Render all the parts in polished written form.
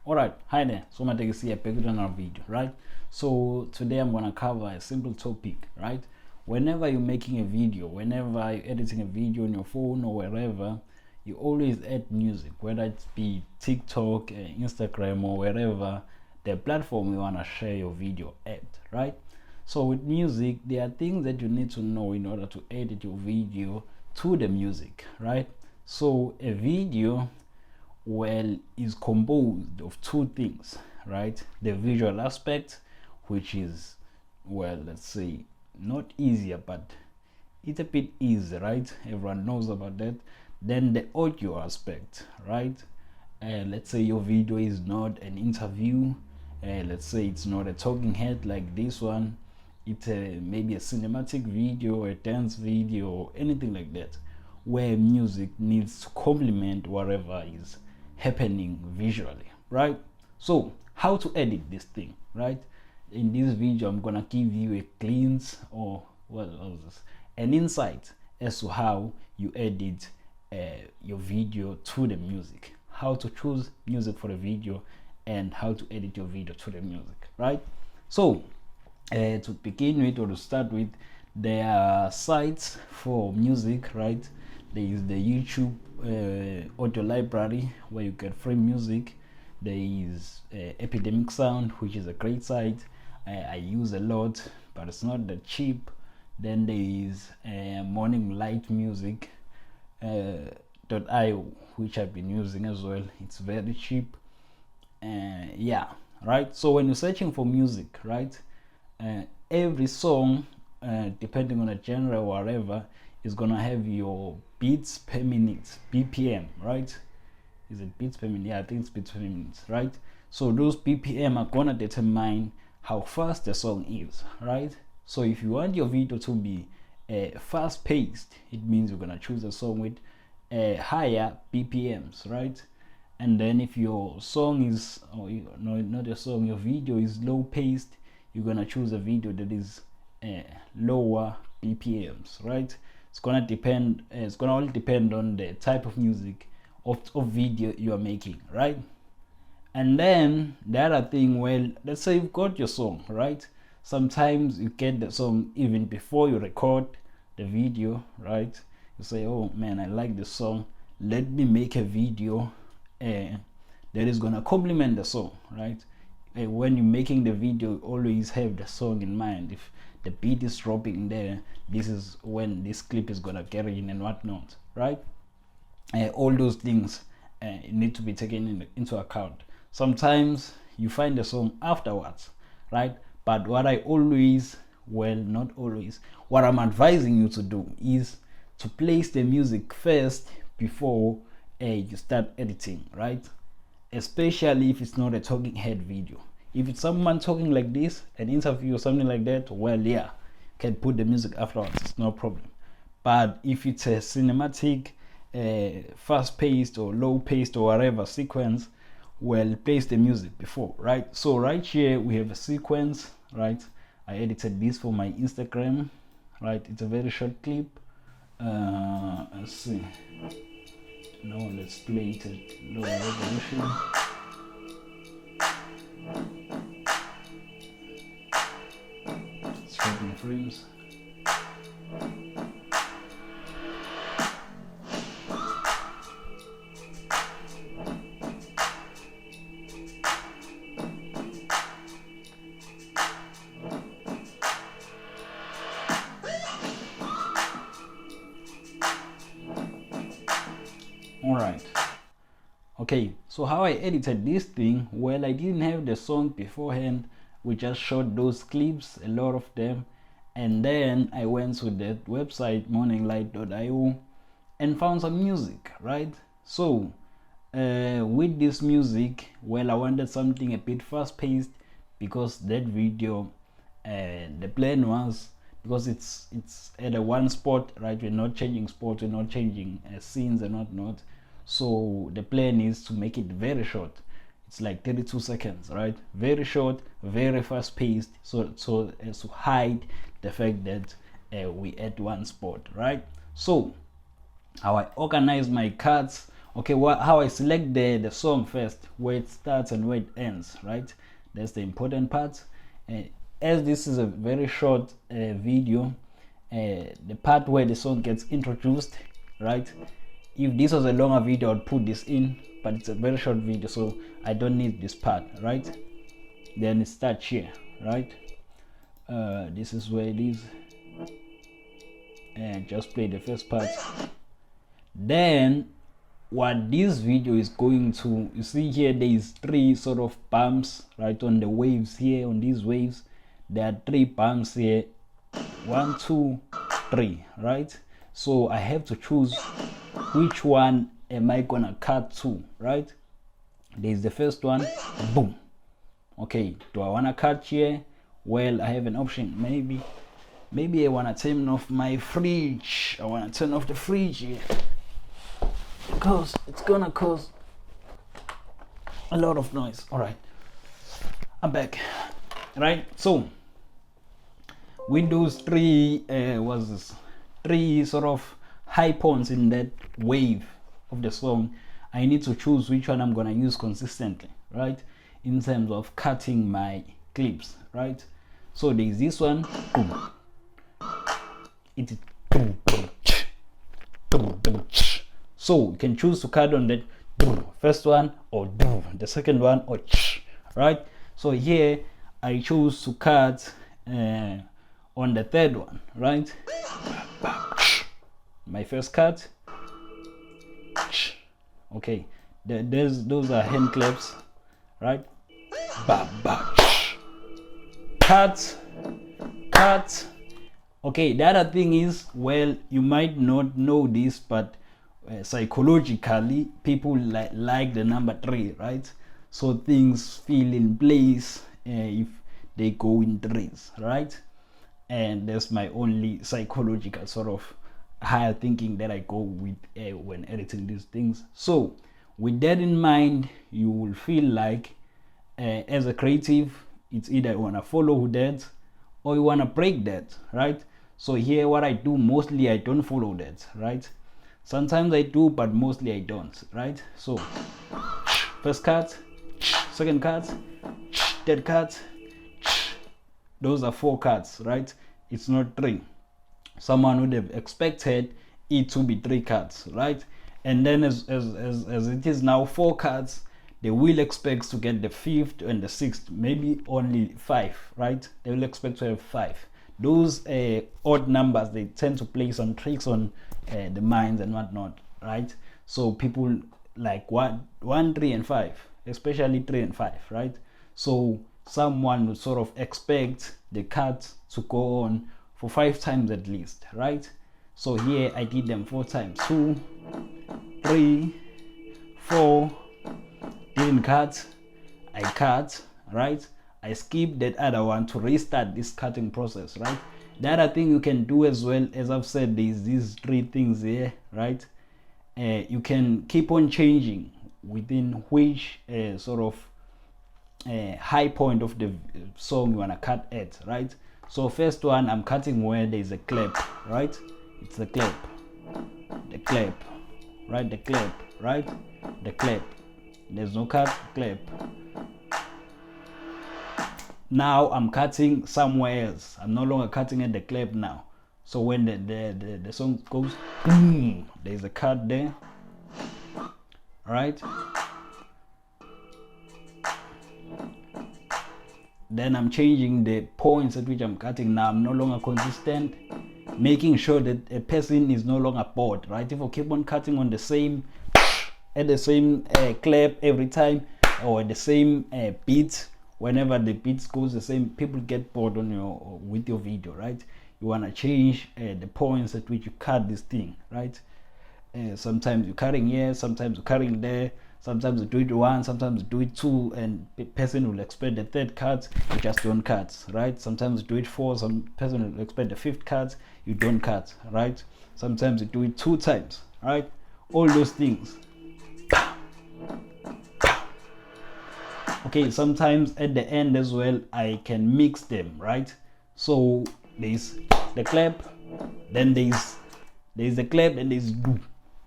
Alright, hi there. So I'm going to see a back with another video, right? So today I'm gonna cover a simple topic, right? Whenever you're making a video, whenever you're editing a video on your phone or wherever, you always add music, whether it be TikTok, Instagram, or wherever the platform you wanna share your video at, right? So with music, there are things that you need to know in order to edit your video to the music, right? So a video, well, is composed of two things, right? The visual aspect, which is, well, let's say not easier, but it's a bit easy, right? Everyone knows about that. Then the audio aspect, right? Let's say your video is not an interview, let's say it's not a talking head like this one, it's maybe a cinematic video, a dance video, or anything like that, where music needs to complement whatever is happening visually, right? So how to edit this thing, right? In this video I'm gonna give you a glimpse, or an insight as to how you edit your video to the music, how to choose music for the video, and how to edit your video to the music, right? So to begin with, or to start with, there are sites for music, right? There is the YouTube audio library where you get free music. There is Epidemic Sound, which is a great site I use a lot, but it's not that cheap. Then there is Morning Light Music .io, which I've been using as well. It's very cheap. Yeah, right? So when you're searching for music, right, every song, depending on the genre or whatever, is gonna have your beats per minute, BPM, right? Is it beats per minute? Yeah, I think it's beats per minute, right? So those BPM are gonna determine how fast the song is, right? So if you want your video to be fast paced, it means you're gonna choose a song with higher BPMs, right? And then if your song is, or no, not a song, your video is low paced, you're gonna choose a video that is lower BPMs, right? It's gonna depend. It's gonna all depend on the type of music of video you are making, right? And then the other thing, well, let's say you've got your song, right? Sometimes you get the song even before you record the video, right? You say, oh man, I like this song, let me make a video that is gonna complement the song, right? When you're making the video, always have the song in mind. If the beat is dropping there, this is when this clip is gonna get in and whatnot, right? All those things need to be taken into account. Sometimes you find the song afterwards, right? But what I always, well, not always, what I'm advising you to do is to place the music first before you start editing, right? Especially if it's not a talking head video. If it's someone talking like this, an interview or something like that, well, yeah, can put the music afterwards, it's no problem. But if it's a cinematic, fast-paced or low-paced or whatever sequence, well, place the music before, right? So right here we have a sequence, right? I edited this for my Instagram, right? It's a very short clip. Let's see. Now let's play it at low resolution. Stripping frames. Alright, okay, so how I edited this thing, well, I didn't have the song beforehand. We just shot those clips, a lot of them, and then I went to that website morninglight.io and found some music, right? So with this music, well, I wanted something a bit fast-paced because that video, the plan was, because it's at a one spot, right? We're not changing spots, we're not changing scenes and whatnot. So the plan is to make it very short. It's like 32 seconds, right? Very short, very fast paced, so as to hide the fact that we at one spot, right? So how I organize my cuts Okay, how I select the song first, where it starts and where it ends, right? That's the important part. As this is a very short video, the part where the song gets introduced, right? If this was a longer video, I'd put this in, but it's a very short video, so I don't need this part, right? Then it starts here, right? This is where it is, and just play the first part. Then what this video is going to, you see here, there is 3 sort of bumps, right? On the waves here, on these waves, there are 3 bumps here, 1, 2, 3, right? So I have to choose which one am I gonna cut to, right? There's the first one, boom. Okay, do I want to cut here? Well, I have an option. Maybe I want to turn off my fridge. I want to turn off the fridge here, because it's gonna cause a lot of noise. All right, I'm back. Right, so with those 3 was this 3 sort of high points in that wave of the song, I need to choose which one I'm gonna use consistently, right? In terms of cutting my clips, right? So there's this one, boom. It is boom, boom, boom, boom. So you can choose to cut on that first one, or the second one, or right? So here I choose to cut on the third one, right? My first cut. Okay, those are hand claps, right? Cut, cut. Okay, the other thing is, well, you might not know this, but psychologically people like the number 3, right? So things feel in place if they go in 3s, right? And that's my only psychological sort of higher thinking that I go with when editing these things. So with that in mind, you will feel like as a creative, it's either you want to follow that or you want to break that, right? So here what I do, mostly I don't follow that, right? Sometimes I do, but mostly I don't, right? So first cut, second cut, third cut. Those are 4 cuts, right? It's not 3. Someone would have expected it to be 3 cuts, right? And then as it is now 4 cuts, they will expect to get the 5th and the 6th, maybe only 5, right? They will expect to have 5. Those odd numbers, they tend to play some tricks on the minds and whatnot, right? So people like 1, 3, and 5, especially 3 and 5, right? So someone would sort of expect the cut to go on for 5 times at least, right? So here I did them 4 times. 2, 3, 4. Didn't cut. I cut, right? I skipped that other one to restart this cutting process, right? The other thing you can do as well, as I've said, there's these 3 things here, right? You can keep on changing within which sort of high point of the song you want to cut at, right? So first one, I'm cutting where there's a clap, right? It's the clap, right? The clap, right? The clap. There's no cut, clap. Now I'm cutting somewhere else. I'm no longer cutting at the clap now. So when the song goes, boom, there's a cut there, right? Then I'm changing the points at which I'm cutting. Now I'm no longer consistent, making sure that a person is no longer bored, right? If I keep on cutting on the same, at the same clap every time, or at the same beat, whenever the beat goes the same, people get bored on with your video, right? You want to change the points at which you cut this thing, right? Sometimes you're cutting here, sometimes you're cutting there, sometimes you do it 1, sometimes you do it 2, and the person will expect the 3rd cut, you just don't cut, right? Sometimes you do it 4, some person will expect the 5th cut, you don't cut, right? Sometimes you do it 2 times, right? All those things. Okay, sometimes at the end as well, I can mix them, right? So there's the clap, then there's the clap, and there's do,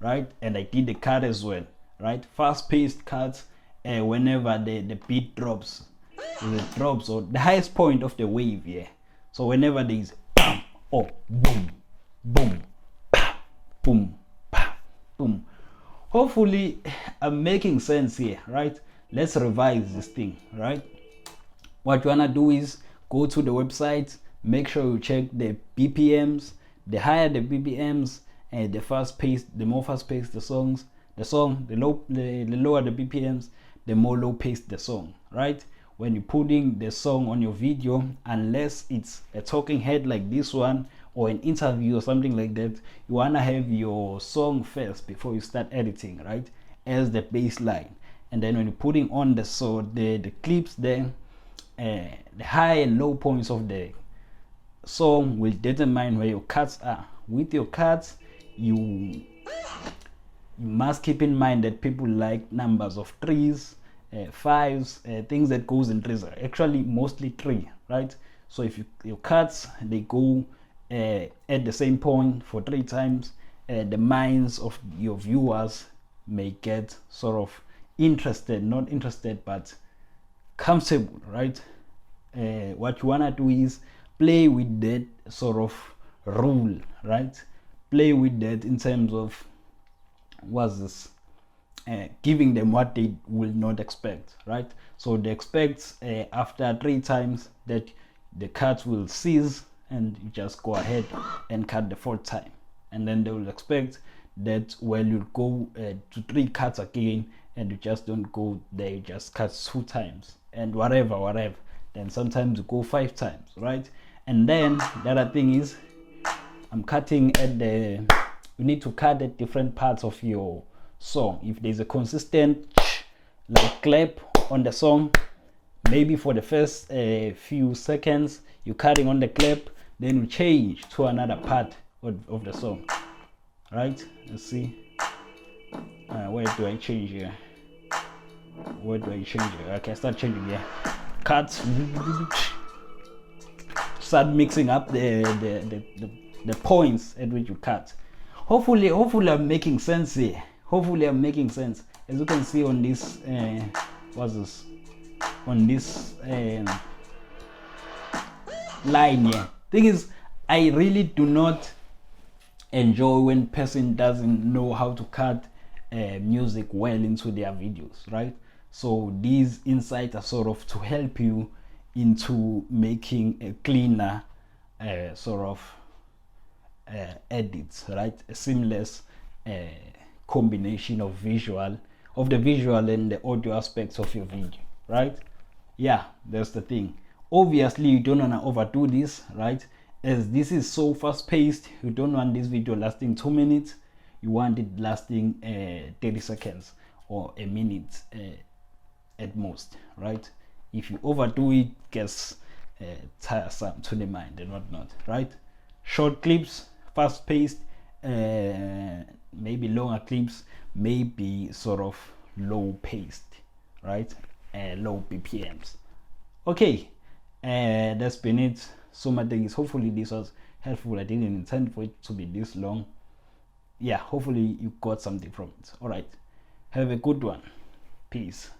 right? And I did the cut as well. right? Fast-paced cuts whenever the beat drops, or the highest point of the wave, yeah. So whenever there is bam, oh, boom, boom, bam, boom, bam, boom. Hopefully I'm making sense here, right? Let's revise this thing, right? What you wanna do is go to the website, make sure you check the BPMs. The higher the BPMs and the more fast paced the lower the BPMs, the more low paced the song, right? When you're putting the song on your video, unless it's a talking head like this one or an interview or something like that, you wanna have your song first before you start editing, right? As the baseline. And then when you're putting on the clips, then the high and low points of the song will determine where your cuts are. With your cuts, you must keep in mind that people like numbers of threes, fives, things that goes in threes, actually mostly three, right? So if your cuts, they go at the same point for 3 times, the minds of your viewers may get sort of not interested, but comfortable, right? What you wanna do is play with that sort of rule, right? Play with that in terms of giving them what they will not expect, right? So they expect after 3 times that the cut will cease, and you just go ahead and cut the 4th time, and then they will expect that you go to 3 cuts again, and you just don't go there, you just cut 2 times, and whatever. Then sometimes you go 5 times, right? And then the other thing is, I'm cutting you need to cut at different parts of your song. If there's a consistent like clap on the song, maybe for the first few seconds you're cutting on the clap, then you change to another part of the song, right? Let's see, where do I change here? Okay, start changing here. Cut, start mixing up the points at which you cut. Hopefully I'm making sense here. As you can see on this line here. Thing is, I really do not enjoy when person doesn't know how to cut music well into their videos, right? So these insights are sort of to help you into making a cleaner sort of edits, right? A seamless combination of the visual and the audio aspects of your video, right? Yeah, that's the thing. Obviously you don't want to overdo this, right? As this is so fast paced, you don't want this video lasting 2 minutes. You want it lasting 30 seconds or a minute at most, right? If you overdo it, gets tiresome to the mind and whatnot, right? Short clips, fast paced, maybe longer clips, maybe sort of low paced, right? Low BPMs. Okay, that's been it. So my thing is, hopefully this was helpful. I didn't intend for it to be this long. Yeah, hopefully you got something from it. All right, have a good one. Peace.